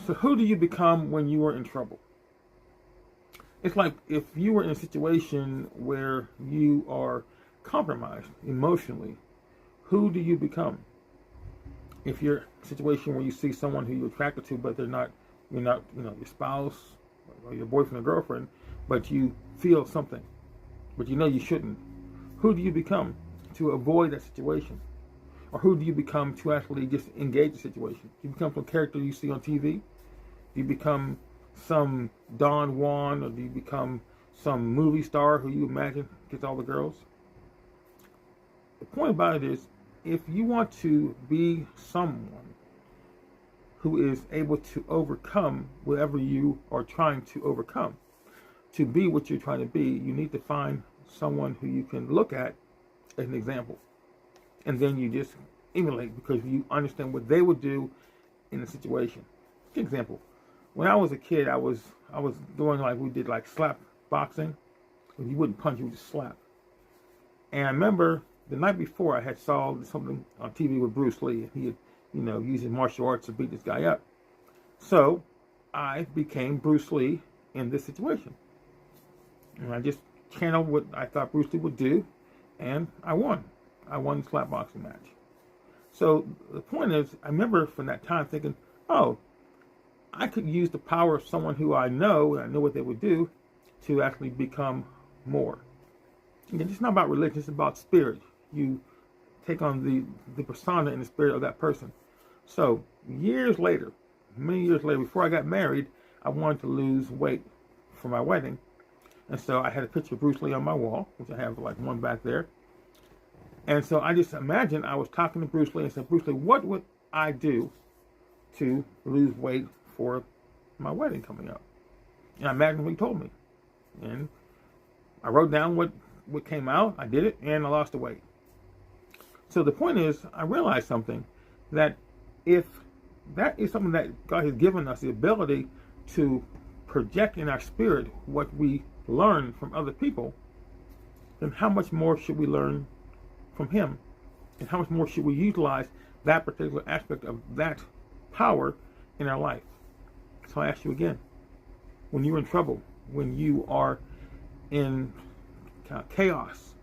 So who do you become when you are in trouble? It's like if you were in a situation where you are compromised emotionally, who do you become? If you're in a situation where you see someone who you're attracted to, but you're not, your spouse or your boyfriend or girlfriend, but you feel something, but you know you shouldn't, who do you become to avoid that situation? Or who do you become to actually just engage the situation? Do you become some character you see on TV? Do you become some Don Juan, or do you become some movie star who you imagine gets all the girls? The point about it is, if you want to be someone who is able to overcome whatever you are trying to overcome, to be what you're trying to be, you need to find someone who you can look at as an example. And then you just emulate because you understand what they would do in a situation. For example, when I was a kid, I was doing we did slap boxing. You wouldn't punch, you would just slap. And I remember the night before I had saw something on TV with Bruce Lee. He had, using martial arts to beat this guy up. So I became Bruce Lee in this situation. And I just channeled what I thought Bruce Lee would do, and I won. I won the slap boxing match. So the point is, I remember from that time thinking, oh, I could use the power of someone who I know, and I know what they would do, to actually become more. Again, it's not about religion, it's about spirit. You take on the persona and the spirit of that person. So years later, many years later, before I got married, I wanted to lose weight for my wedding. And so I had a picture of Bruce Lee on my wall, which I have one back there. And so I just imagined I was talking to Bruce Lee and said, Bruce Lee, what would I do to lose weight for my wedding coming up? And I imagined what he told me. And I wrote down what came out, I did it, and I lost the weight. So the point is, I realized something, that if that is something that God has given us, the ability to project in our spirit what we learn from other people, then how much more should we learn from Him? And how much more should we utilize that particular aspect of that power in our life? So I ask you again, when you're in trouble, when you are in chaos,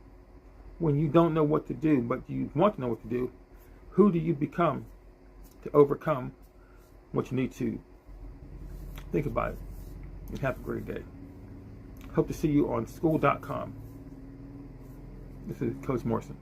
when you don't know what to do, but you want to know what to do, who do you become to overcome what you need to? Think about it and have a great day. Hope to see you on school.com. This is Coach Morrison.